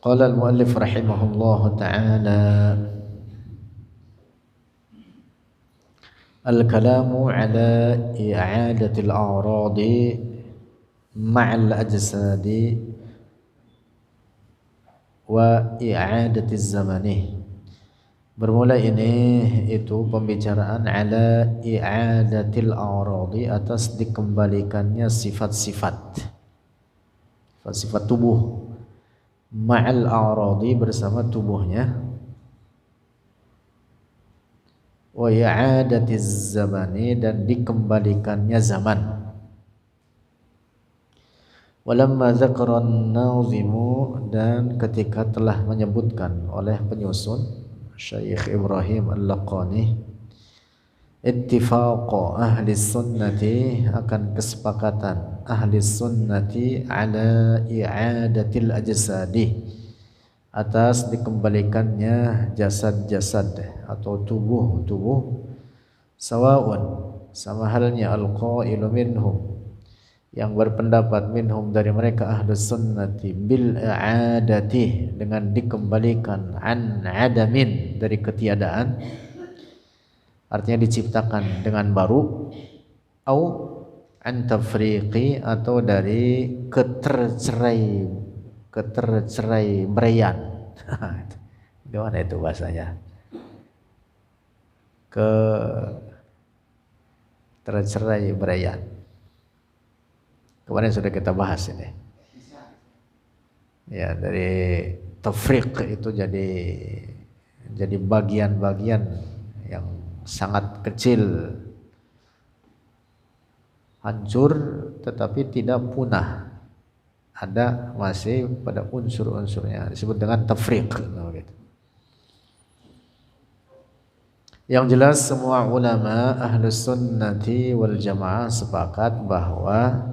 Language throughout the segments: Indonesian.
Qala al-muallif rahimahullahu ta'ala al-kalamu ala i'adatil a'radi ma'al ajsadi wa i'adatiz zamani. Bermula ini itu pembicaraan ala i'adatil a'radi, atas dikembalikannya sifat-sifat tubuh, ma'al a'radi bersama tubuhnya, wa i'adatiz zamani dan dikembalikannya zaman. Walamma dzakara an-nazimu, dan ketika telah menyebutkan oleh penyusun Syekh Ibrahim Al-Laqani ittifaq ahli sunnati, akan kesepakatan ahli sunnati ala i'adatil ajsadi, atas dikembalikannya jasad-jasad atau tubuh-tubuh, sawaun, sama halnya al-qailu minhum, yang berpendapat minhum dari mereka ahlus sunnati, bil i'adati, dengan dikembalikan, an adamin, dari ketiadaan, artinya diciptakan dengan baru, au an tafriqi, atau dari ketercerai beraian. Gimana itu bahasanya? Tercerai beraian. Kemarin sudah kita bahas ini. Ya, dari tafriq itu jadi bagian-bagian yang sangat kecil, hancur tetapi tidak punah, ada masih pada unsur-unsurnya, disebut dengan tafriq. Yang jelas semua ulama ahlus sunnati wal jamaah sepakat bahwa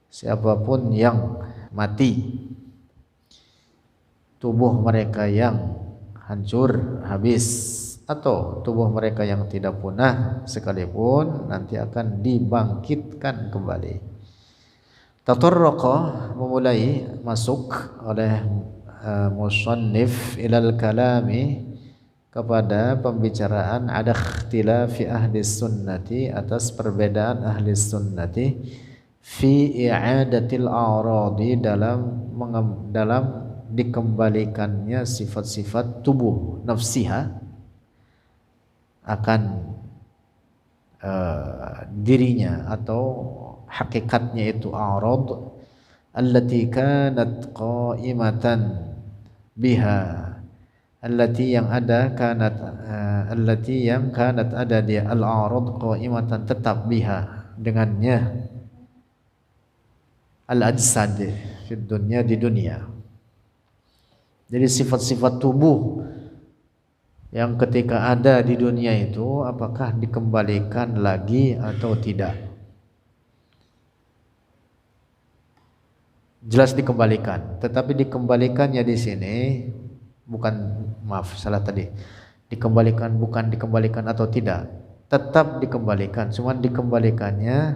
siapapun yang mati, tubuh mereka yang hancur habis, atau tubuh mereka yang tidak punah sekalipun, nanti akan dibangkitkan kembali. Tatarraqa, memulai masuk oleh musannif ilal kalami, kepada pembicaraan ada ikhtilafi ahli sunnati, atas perbedaan ahli sunnati, fi i'adatil a'radi, dalam dikembalikannya sifat-sifat tubuh nafsiha, akan dirinya atau hakikatnya itu a'rad, allati kanat qa'imatan biha, allati yang ada kanat, allati yang kanat ada dia, al-a'rad qa'imatan, tetap biha, dengannya, al-ajsad di dunia, di dunia. Jadi sifat-sifat tubuh yang ketika ada di dunia itu, apakah dikembalikan lagi atau tidak? Jelas dikembalikan, tetapi dikembalikannya di sini bukan, maaf salah tadi, dikembalikan bukan dikembalikan atau tidak, tetap dikembalikan, cuman dikembalikannya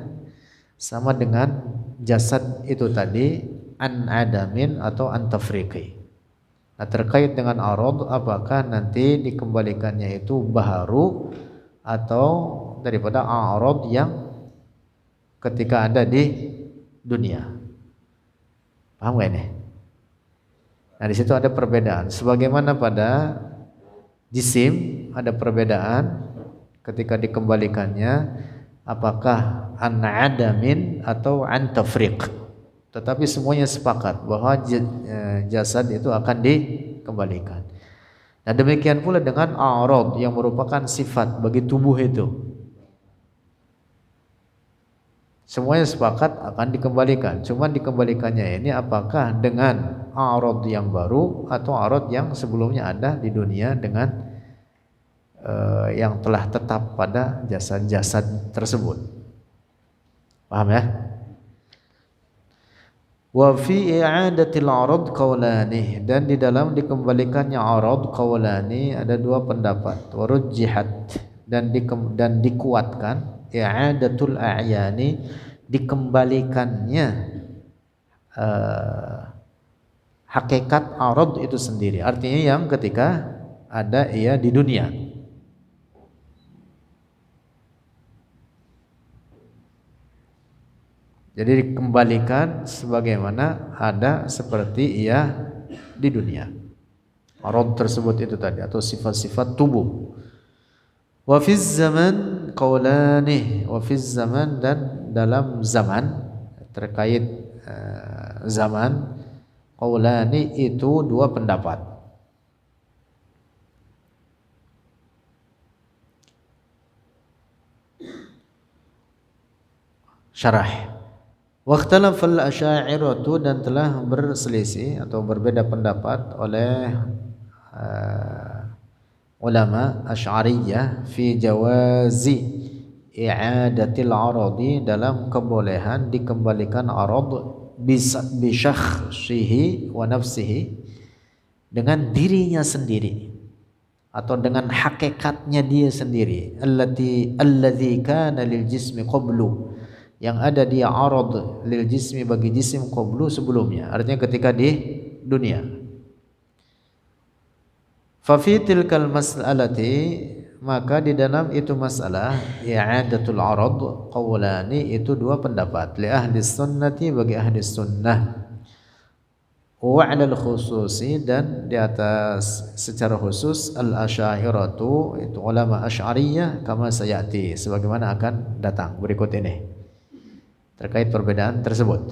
sama dengan jasad itu tadi, an adamin atau an tafriqi. Nah, terkait dengan arad, apakah nanti dikembalikannya itu baharu atau daripada arad yang ketika ada di dunia? Paham gak ini? Nah, di situ ada perbedaan. Sebagaimana pada jisim ada perbedaan ketika dikembalikannya, apakah an adamin atau an tafriq. Tetapi semuanya sepakat bahwa jasad itu akan dikembalikan. Nah, demikian pula dengan a'rad yang merupakan sifat bagi tubuh itu. Semuanya sepakat akan dikembalikan. Cuma dikembalikannya ini apakah dengan a'rad yang baru atau a'rad yang sebelumnya ada di dunia dengan yang telah tetap pada jasad-jasad tersebut. Paham ya? Wa fi i'adatil arad qaulani, dan di dalam dikembalikannya arad qaulani ada dua pendapat. Wa rujjihat, dan dikuatkan i'adatul a'yani, dikembalikannya hakikat arad itu sendiri. Artinya yang ketika ada ia di dunia. Jadi dikembalikan sebagaimana ada seperti ia di dunia. Arad tersebut itu tadi atau sifat-sifat tubuh. Wa fiz zaman qaulani, wa fiz zaman dan dalam zaman terkait zaman qaulani itu dua pendapat. Syarah. Waqtalafal asy'ariyatu dan telah berselisih atau berbeda pendapat oleh ulama Asy'ariyah fi jawazi i'adatil aradi dalam kebolehan dikembalikan arad bi syakhsihi wa nafsihi dengan dirinya sendiri atau dengan hakikatnya dia sendiri alladzi kana lil jismi qablu yang ada dia arad lil jismi bagi jisim qablu sebelumnya, artinya ketika di dunia. Fa fi tilkal mas'alati maka di dalam itu masalah i'adatul arad qawlani itu dua pendapat li ahli sunnati bagi ahli sunnah wa 'alal khususi dan di atas secara khusus al asy'ariyatu itu ulama asy'ariyah kama sayati sebagaimana akan datang berikut ini terkait perbedaan tersebut.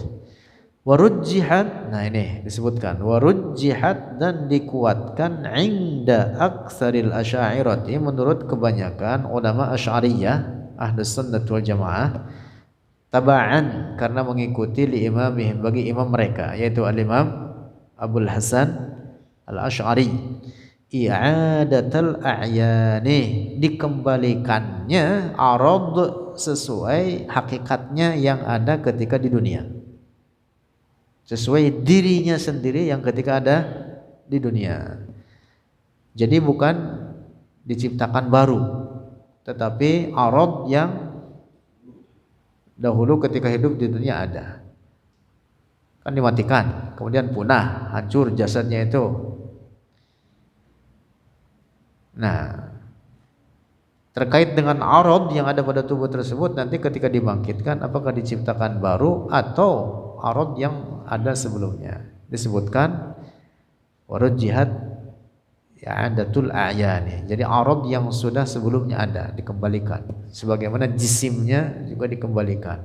Warujjihat, nah ini disebutkan warujjihat dan dikuatkan inda aktsaril asy'ariyati menurut kebanyakan ulama asy'ariyah ahlus sunnah wal jamaah taba'an karena mengikuti li imamihim bagi imam mereka yaitu al-imam Abul Hasan al-Asy'ari i'adatul a'yani dikembalikannya arad sesuai hakikatnya yang ada ketika di dunia, sesuai dirinya sendiri yang ketika ada di dunia. Jadi bukan diciptakan baru, tetapi arad yang dahulu ketika hidup di dunia ada. Kan dimatikan, kemudian punah, hancur jasadnya itu. Nah, terkait dengan arad yang ada pada tubuh tersebut nanti ketika dibangkitkan apakah diciptakan baru atau arad yang ada sebelumnya. Disebutkan warujjihat i'adatul a'yani. Jadi arad yang sudah sebelumnya ada dikembalikan sebagaimana jisimnya juga dikembalikan.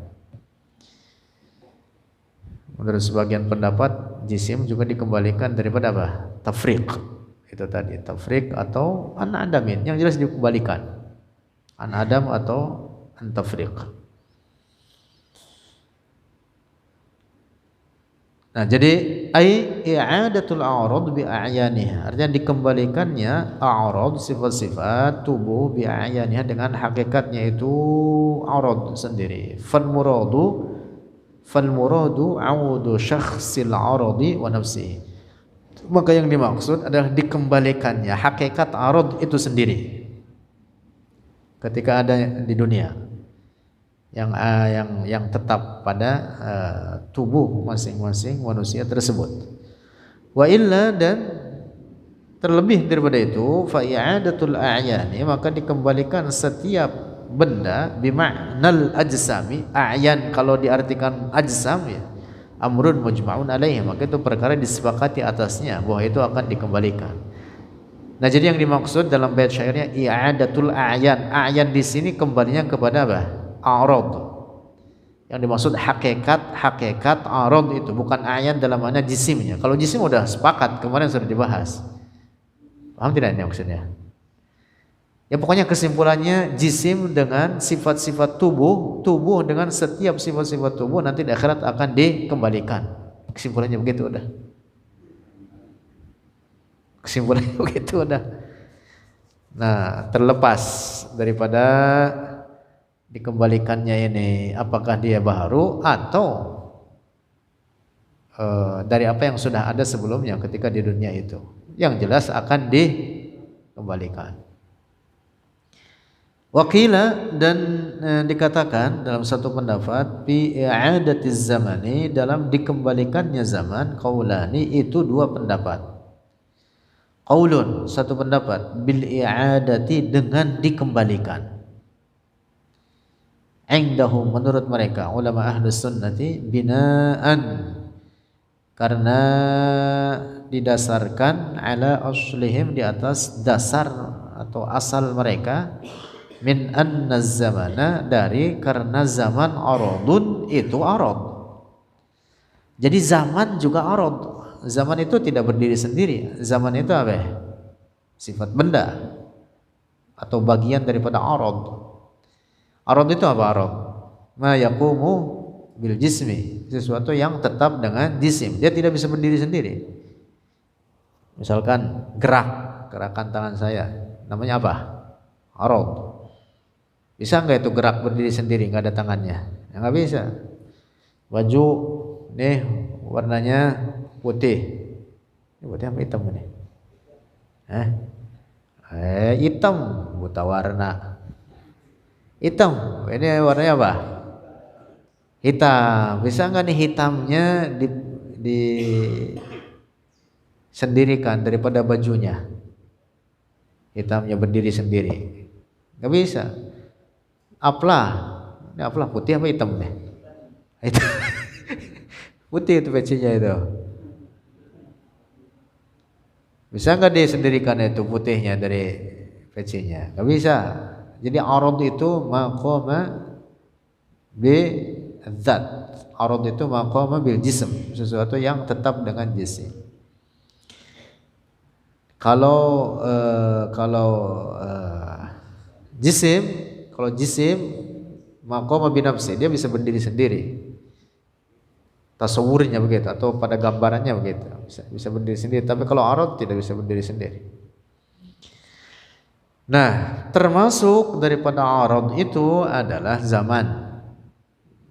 Menurut sebagian pendapat jisim juga dikembalikan daripada apa? Tafriq. Itu tadi tafriq atau an-adamin yang jelas dikembalikan. An-adam atau an-tafriq. Nah, jadi ai i'adatul a'rad bi a'yaniha. Artinya dikembalikannya a'rad sifat-sifat tubuh bi a'yaniha dengan hakikatnya itu a'rad sendiri. Fal muradu 'audu syakhsil 'aradi wa nafsihi. Maka yang dimaksud adalah dikembalikannya hakikat a'rad itu sendiri ketika ada di dunia yang tetap pada tubuh masing-masing manusia tersebut. Wa illa dan terlebih daripada itu fa i'adatul a'yani maka dikembalikan setiap benda bima'nal ajsami. A'yan kalau diartikan ajsam ya amrun mujma'un alaihi maka itu perkara disepakati atasnya bahwa itu akan dikembalikan. Nah, jadi yang dimaksud dalam bait syairnya i'adatul a'yan. A'yan di sini kembalinya kepada apa? A'rad. Yang dimaksud hakikat a'rad itu bukan a'yan dalam makna jisimnya. Kalau jisim udah sepakat kemarin sudah dibahas. Paham tidak ini maksudnya? Ya pokoknya kesimpulannya jisim dengan sifat-sifat tubuh dengan setiap sifat-sifat tubuh nanti di akhirat akan dikembalikan. Kesimpulannya begitu udah. Kesimpulannya begitu udah. Nah, terlepas daripada dikembalikannya ini apakah dia baru atau dari apa yang sudah ada sebelumnya ketika di dunia itu. Yang jelas akan dikembalikan. Waqila dan dikatakan dalam satu pendapat fi i'adatiz zamani dalam dikembalikannya zaman qaulani itu dua pendapat. Qaulun satu pendapat bil i'adati dengan dikembalikan. Indahum menurut mereka ulama ahlus sunnati binaan karena didasarkan ala aslihim di atas dasar atau asal mereka min anna zamana dari karena zaman aradun itu arad. Jadi zaman juga arad. Zaman itu tidak berdiri sendiri. Zaman itu apa? Sifat benda atau bagian daripada arad. Arad itu apa arad? Ma yaqumu bil jismi, sesuatu yang tetap dengan jisim. Dia tidak bisa berdiri sendiri. Misalkan gerakan tangan saya, namanya apa? Arad. Bisa nggak itu gerak berdiri sendiri nggak ada tangannya? Ya, nggak bisa. Baju nih warnanya putih. Ini putih apa hitam nih? Hitam, buta warna. Hitam. Ini warnanya apa? Hitam. Bisa nggak nih hitamnya di sendirikan daripada bajunya? Hitamnya berdiri sendiri. Nggak bisa. Aplah, ini aplah putih apa hitam nih? Itu putih itu pecinya itu. Bisa nggak disendirikan itu putihnya dari pecinya? Nggak bisa. Jadi arad itu maqama bi zat. Arad itu maqama bil jism, sesuatu yang tetap dengan jisim. Kalau jisim maqama bi nafsi, dia bisa berdiri sendiri. Tasawurnya begitu atau pada gambarannya begitu. Bisa berdiri sendiri, tapi kalau arad tidak bisa berdiri sendiri. Nah, termasuk daripada arad itu adalah zaman.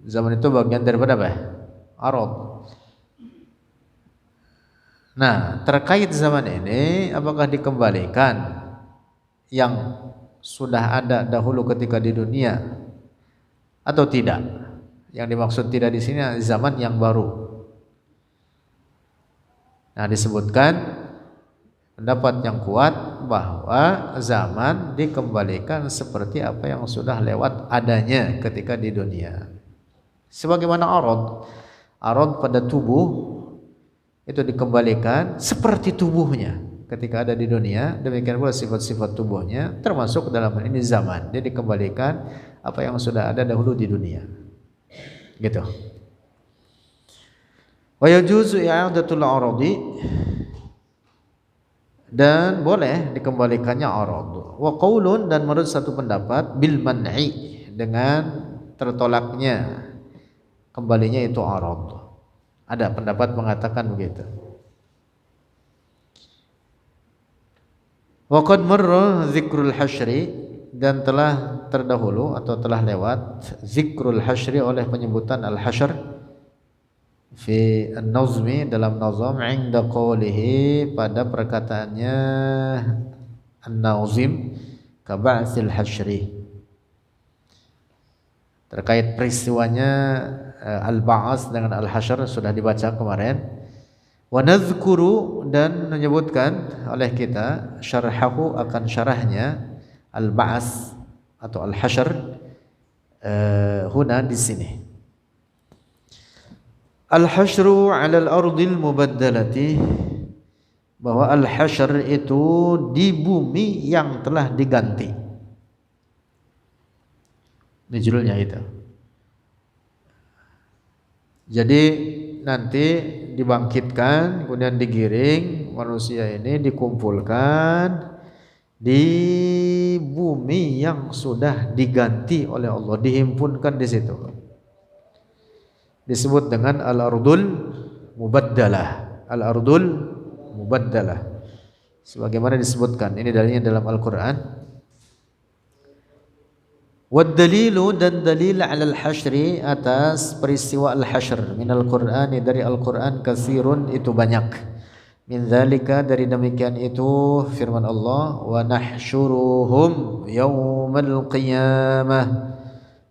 Zaman itu bagian daripada apa? Arad. Nah, terkait zaman ini apakah dikembalikan yang sudah ada dahulu ketika di dunia atau tidak? Yang dimaksud tidak di sini zaman yang baru. Nah, disebutkan pendapat yang kuat bahwa zaman dikembalikan seperti apa yang sudah lewat adanya ketika di dunia. Sebagaimana arad pada tubuh itu dikembalikan seperti tubuhnya ketika ada di dunia, demikian pula sifat-sifat tubuhnya termasuk dalam ini zaman. Dia dikembalikan apa yang sudah ada dahulu di dunia. Gitu. Wa yajuzu i'adatul aradi dan boleh dikembalikannya arad. Wa qaulun dan menurut satu pendapat bil man'i dengan tertolaknya kembalinya itu arad. Ada pendapat mengatakan begitu. Wa qad marra dzikrul hasyri dan telah terdahulu atau telah lewat zikrul hasyri oleh penyebutan al-hasyr fi an-nazmi dalam nazam inda qawlihi pada perkataannya an-nazim ka ba'tsil hasyri terkait peristiwanya al-ba'ats dengan al-hasyr sudah dibaca kemarin. Wa nadhkuru dan menyebutkan oleh kita syarhahu akan syarahnya al-ba'ats atau al-hasyr huna di sini. Al-hasyru 'ala al-ardil mubaddalati bahwa al-hasyr itu di bumi yang telah diganti. Ini judulnya itu. Jadi nanti dibangkitkan kemudian digiring manusia ini dikumpulkan di bumi yang sudah diganti oleh Allah, dihimpunkan di situ. Disebut dengan al-ardul mubaddalah. Al-ardul mubaddalah. Sebagaimana disebutkan, ini dalilnya dalam Al-Qur'an. Wad dalilu dan dalil 'ala al-hasyri atas peristiwa al-hasyr minal Qur'ani dari Al-Qur'an katsirun itu banyak. Min dzalika, dari demikian itu firman Allah, wa nahsyuruhum yaumal qiyamah,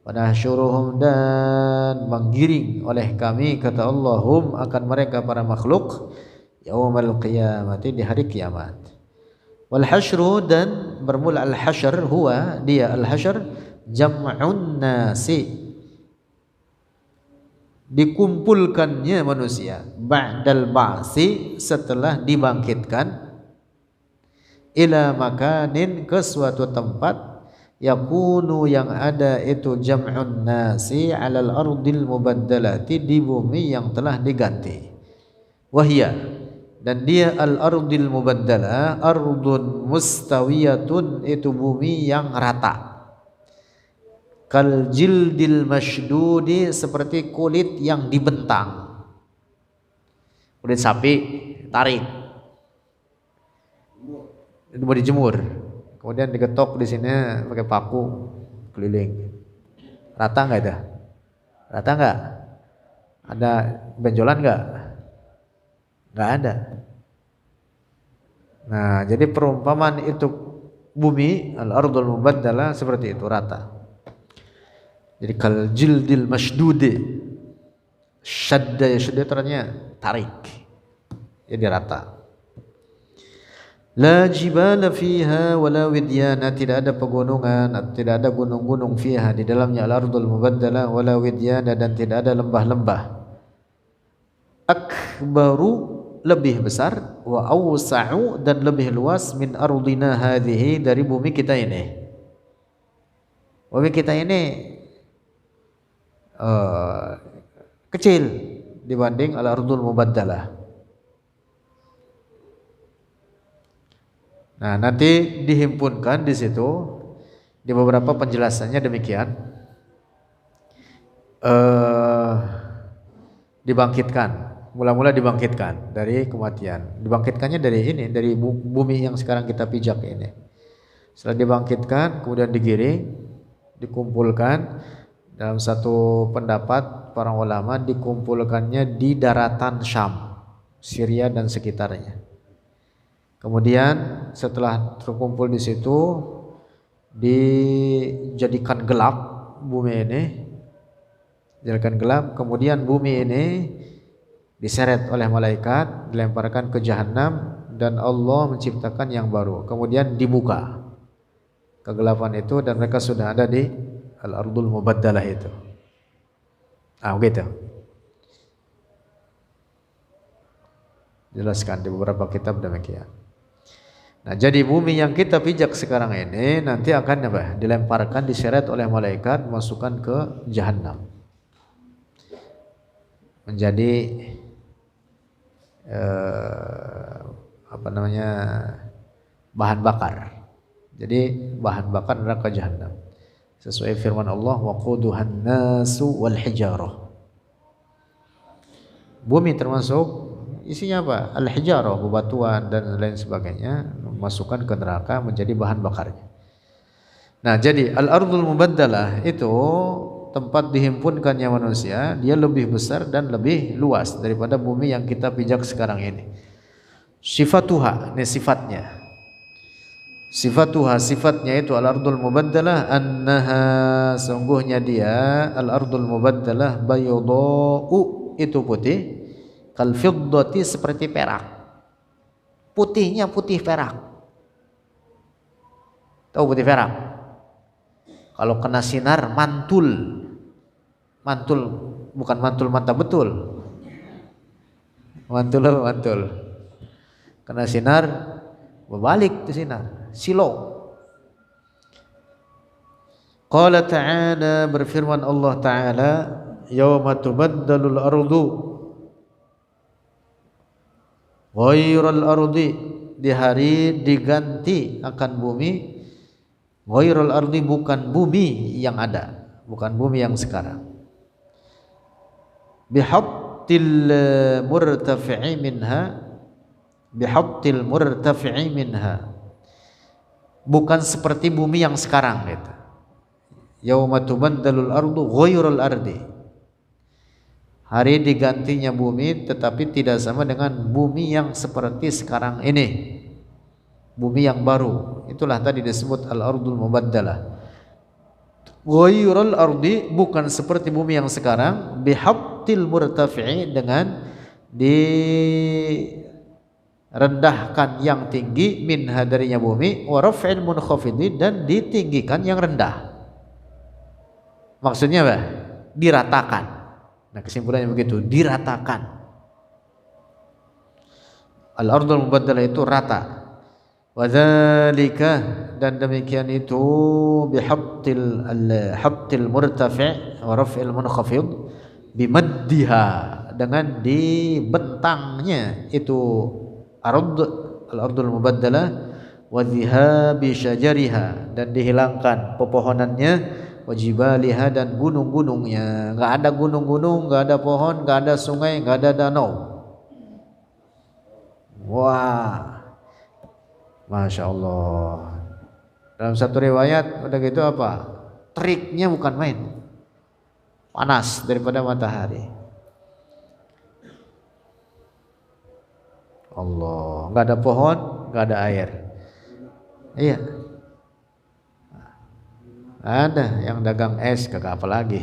wa nahsyuruhum, dan menggiring oleh kami, kata Allah, hum, akan mereka para makhluk, yaumal qiyamati, di hari kiamat. Wal hasyru, dan bermula al hasyr, huwa, dia al hasyr, jam'un nasi, dikumpulkannya manusia, ba'dal ba'si, setelah dibangkitkan, ila makanin, ke suatu tempat, yakunu, yang ada itu jam'un nasi, alal ardil mubaddalati, di bumi yang telah diganti, wahya, dan dia al ardil mubaddalah, ardun mustawiyatun, itu bumi yang rata, kal jildil masydudi, seperti kulit yang dibentang, kulit sapi tarik, itu mau dijemur, kemudian digetok di sini pakai paku keliling, rata nggak itu? Rata nggak? Ada benjolan nggak? Nggak ada. Nah, jadi perumpamaan itu bumi al-ardul mubaddalah seperti itu, rata. Jadi kal jildil masydudi, syadda, ya syadda terangnya tarik, jadi rata. La jibala fiha wala widyana, tidak ada pegunungan, tidak ada gunung-gunung, fiha, di dalamnya, al-ardul mubaddalah, wala widyana, dan tidak ada lembah-lembah. Akbaru, lebih besar, wa awsa'u, dan lebih luas, min ardina hadhihi, dari bumi kita ini. Bumi kita ini kecil dibanding al-ardul mubaddalah. Nah, nanti dihimpunkan di situ, di beberapa penjelasannya demikian. Dibangkitkan, mula-mula dibangkitkan dari kematian. Dibangkitkannya dari ini, dari bumi yang sekarang kita pijak ini. Setelah dibangkitkan, kemudian digiring, dikumpulkan. Dalam satu pendapat para ulama, dikumpulkannya di daratan Syam, Syria dan sekitarnya. Kemudian setelah terkumpul di situ, dijadikan gelap bumi ini, dijadikan gelap. Kemudian bumi ini diseret oleh malaikat, dilemparkan ke jahanam, dan Allah menciptakan yang baru. Kemudian dibuka kegelapan itu, dan mereka sudah ada di al-ardul mubaddalah itu. Begitu. Jelaskan di beberapa kitab demikian. Nah, jadi bumi yang kita pijak sekarang ini nanti akan apa? Dilemparkan, diseret oleh malaikat, masukkan ke jahanam, menjadi bahan bakar. Jadi bahan bakar neraka jahanam. Sesuai firman Allah, waquduhan nasu wal hijarah. Bumi termasuk isinya apa? Al hijarah, bebatuan dan lain sebagainya, masukkan ke neraka menjadi bahan bakarnya. Nah, jadi al ardul mubaddalah itu tempat dihimpunkannya manusia, dia lebih besar dan lebih luas daripada bumi yang kita pijak sekarang ini. Sifatuha, ini sifatnya. Sifatuha, sifatnya itu al-ardul mubaddalah, annaha, sungguhnya dia al-ardul mubaddalah, bayadha'u, itu putih, kal fiddati, seperti perak. Putihnya putih perak. Tahu putih perak? Kalau kena sinar mantul. Mantul, bukan mantul mata betul. Mantul. Kena sinar berbalik ke sinar. Silau. Qala ta'ala, berfirman Allah Ta'ala, yauma tubaddalul ardu ghairal ardi, di hari diganti akan bumi, ghairal ardi, bukan bumi yang ada, bukan bumi yang sekarang, bihattil murtafi'i minha, bihattil murtafi'i minha, bukan seperti bumi yang sekarang gitu. Yauma tubaddalul ardu ghairal ardi, Hari digantinya bumi, tetapi tidak sama dengan bumi yang seperti sekarang ini. Bumi yang baru, itulah tadi disebut al-ardul mubaddalah. Ghairul ardi, bukan seperti bumi yang sekarang, bihabtil murtafi'i, dengan direndahkan yang tinggi, minha darinya bumi, wa raf'il munkhafidi, dan ditinggikan yang rendah. Maksudnya apa? Diratakan. Nah, kesimpulannya begitu, diratakan. Al-ardul mubaddalah itu rata. Wa dzalika, dan demikian itu, habtil murtafi' wa raf'il munkhafid, bimaddiha, dengan dibentangnya itu al-ardul mubaddalah, wa dhihabi syajariha, dan dihilangkan pepohonannya, wajibaliha, dan gunung-gunungnya. Enggak ada gunung-gunung, enggak ada pohon, enggak ada sungai, enggak ada danau. Wah, Masya Allah. Dalam satu riwayat udah gitu apa? Teriknya bukan main, panas daripada matahari. Allah, enggak ada pohon, enggak ada air. Iya. Ada yang dagang es, kagak apa lagi.